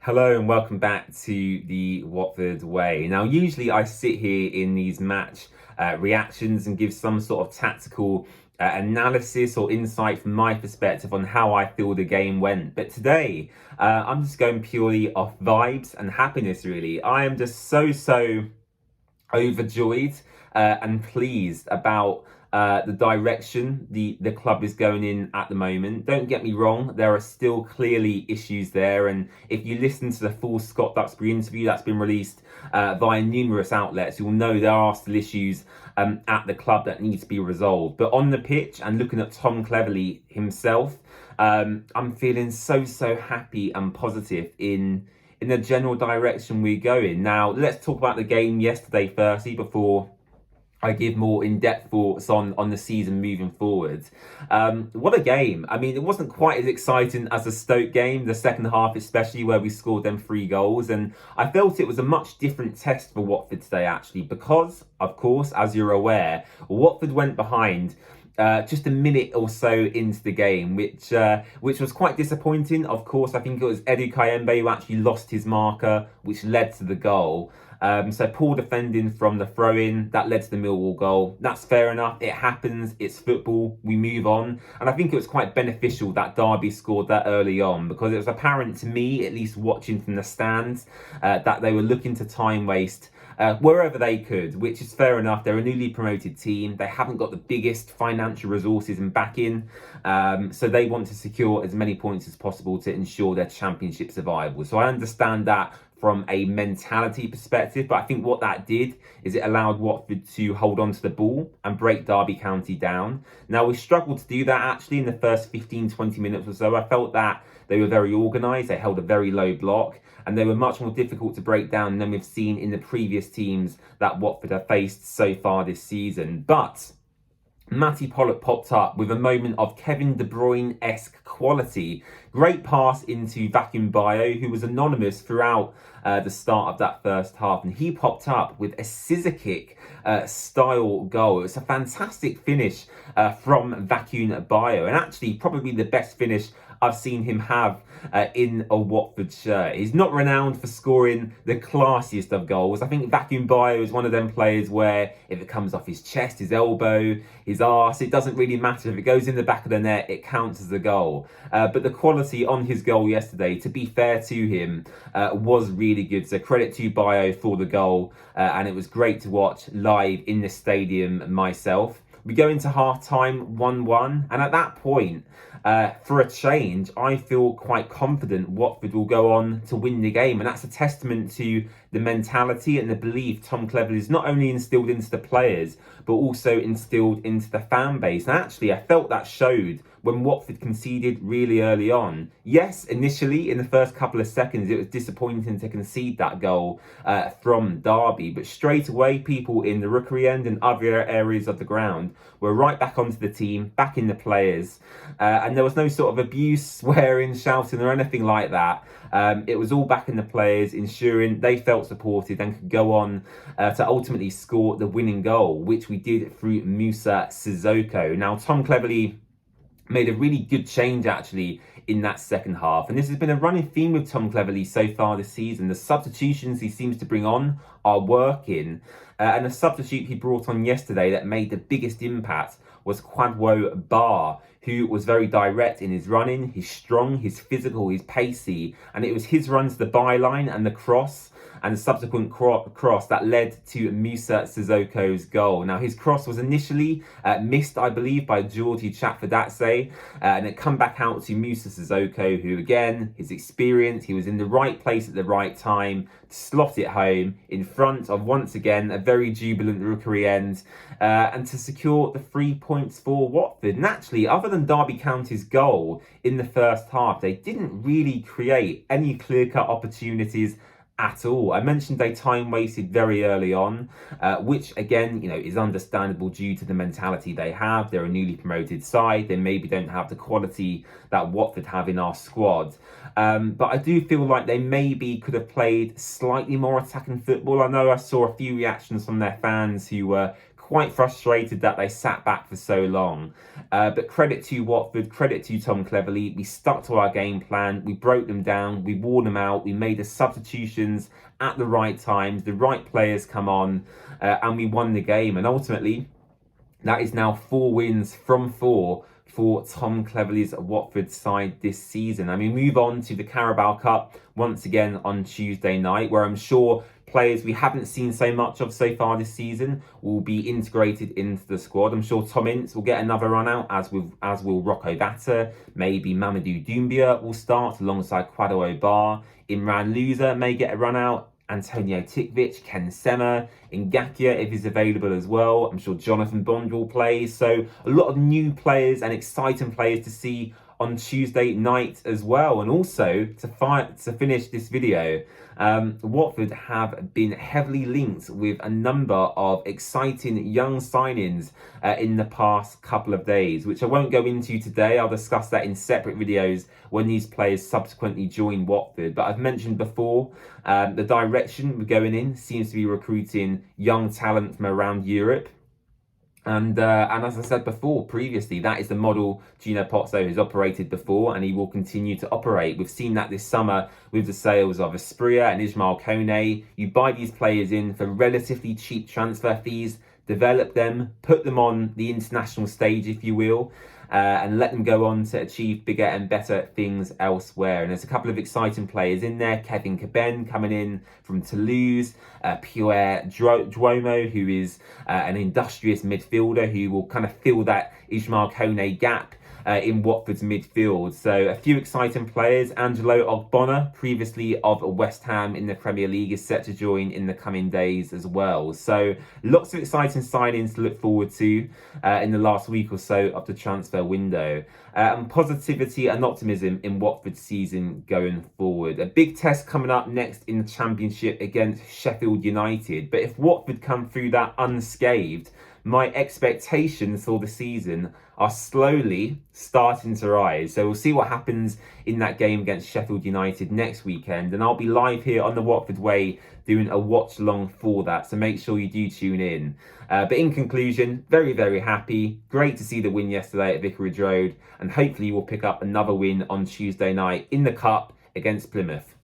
Hello and welcome back to the Watford Way. Now, usually I sit here in these match reactions and give some sort of tactical analysis or insight from my perspective on how I feel the game went. But today, I'm just going purely off vibes and happiness, really. I am just so overjoyed and pleased about the direction the club is going in at the moment. Don't get me wrong, there are still clearly issues there, and if you listen to the full Scott Duxbury interview that's been released via numerous outlets, you'll know there are still issues at the club that need to be resolved. But on the pitch, and looking at Tom Cleverley himself, I'm feeling so happy and positive in the general direction we're going. Now, let's talk about the game yesterday firstly before I give more in-depth thoughts on the season moving forward. What a game. I mean, it wasn't quite as exciting as the Stoke game, the second half especially, where we scored them 3 goals. And I felt it was a much different test for Watford today, actually, because, of course, as you're aware, Watford went behind just a minute or so into the game, which was quite disappointing. Of course, I think it was Eddie Kayembe who actually lost his marker, which led to the goal. So poor defending from the throw-in, that led to the Millwall goal. That's fair enough. It happens. It's football. We move on. And I think it was quite beneficial that Derby scored that early on, because it was apparent to me, at least watching from the stands, that they were looking to time waste wherever they could, which is fair enough. They're a newly promoted team. They haven't got the biggest financial resources and backing, so they want to secure as many points as possible to ensure their championship survival. So I understand that from a mentality perspective, but I think what that did is it allowed Watford to hold on to the ball and break Derby County down. Now, we struggled to do that actually in the first 15-20 minutes or so. I felt that they were very organised, they held a very low block, and they were much more difficult to break down than we've seen in the previous teams that Watford have faced so far this season. But Matty Pollock popped up with a moment of Kevin De Bruyne-esque quality. Great pass into Vacuum Bio, who was anonymous throughout the start of that first half. And he popped up with a scissor kick style goal. It was a fantastic finish from Vacuum Bio, and actually probably the best finish I've seen him have in a Watford shirt. He's not renowned for scoring the classiest of goals. I think Vacuum Bio is one of them players where if it comes off his chest, his elbow, his arse, it doesn't really matter. If it goes in the back of the net, it counts as a goal. But the quality on his goal yesterday, to be fair to him, was really good. So credit to Bio for the goal. And it was great to watch live in the stadium myself. We go into half-time 1-1, and at that point, for a change, I feel quite confident Watford will go on to win the game, and that's a testament to the mentality and the belief Tom Cleverley has not only instilled into the players, but also instilled into the fan base. And actually, I felt that showed when Watford conceded really early on. Yes, initially, in the first couple of seconds, it was disappointing to concede that goal from Derby, but straight away, people in the Rookery end and other areas of the ground were right back onto the team, back in the players, and there was no sort of abuse, swearing, shouting or anything like that. It was all back in the players, ensuring they felt supported and could go on to ultimately score the winning goal, which we did through Moussa Sissoko. Now, Tom Cleverley made a really good change actually in that second half, and this has been a running theme with Tom Cleverley so far this season. The substitutions he seems to bring on are working, and the substitute he brought on yesterday that made the biggest impact was Kwadwo Bar, who was very direct in his running. He's strong, he's physical, he's pacey, and it was his run to the byline and the cross and the subsequent cross that led to Moussa Sissoko's goal. Now, his cross was initially missed, I believe, by Georgie Chapfadadze, and it come back out to Moussa Sissoko, who, again, his experience, he was in the right place at the right time to slot it home in front of, once again, a very jubilant Rookery end, and to secure the 3 points for Watford. And actually, other than Derby County's goal in the first half, they didn't really create any clear-cut opportunities at all. I mentioned they time wasted very early on, which again, is understandable due to the mentality they have. They're a newly promoted side. They maybe don't have the quality that Watford have in our squad. But I do feel like they maybe could have played slightly more attacking football. I know I saw a few reactions from their fans who were quite frustrated that they sat back for so long. But credit to Watford, credit to Tom Cleverley. We stuck to our game plan. We broke them down. We wore them out. We made the substitutions at the right times. The right players come on, and we won the game. And ultimately, that is now 4 wins from 4 for Tom Cleverley's Watford side this season. And we move on to the Carabao Cup once again on Tuesday night, where I'm sure players we haven't seen so much of so far this season will be integrated into the squad. I'm sure Tom Ince will get another run out, as will Rocco Batta. Maybe Mamadou Doumbia will start alongside Kwadwo Bar. Imran Louza may get a run out. Antonio Tikvic, Ken Sema, Ngakia if he's available as well. I'm sure Jonathan Bond will play. So a lot of new players and exciting players to see on Tuesday night as well. And also to finish this video, Watford have been heavily linked with a number of exciting young signings in the past couple of days, which I won't go into today. I'll discuss that in separate videos when these players subsequently join Watford. But I've mentioned before, the direction we're going in seems to be recruiting young talent from around Europe. And as I said before, previously, that is the model Gino Pozzo has operated before, and he will continue to operate. We've seen that this summer with the sales of Asprilla and Ismail Kone. You buy these players in for relatively cheap transfer fees, develop them, put them on the international stage, if you will, and let them go on to achieve bigger and better things elsewhere. And there's a couple of exciting players in there. Kevin Caben coming in from Toulouse, Pierre Duomo, who is an industrious midfielder who will kind of fill that Ismail Kone gap in Watford's midfield. So a few exciting players. Angelo Ogbonna, previously of West Ham in the Premier League, is set to join in the coming days as well. So lots of exciting signings to look forward to in the last week or so of the transfer window. And positivity and optimism in Watford's season going forward. A big test coming up next in the Championship against Sheffield United. But if Watford come through that unscathed, my expectations for the season are slowly starting to rise. So we'll see what happens in that game against Sheffield United next weekend. And I'll be live here on the Watford Way doing a watch along for that. So make sure you do tune in. But in conclusion, very, very happy. Great to see the win yesterday at Vicarage Road. And hopefully we'll pick up another win on Tuesday night in the Cup against Plymouth.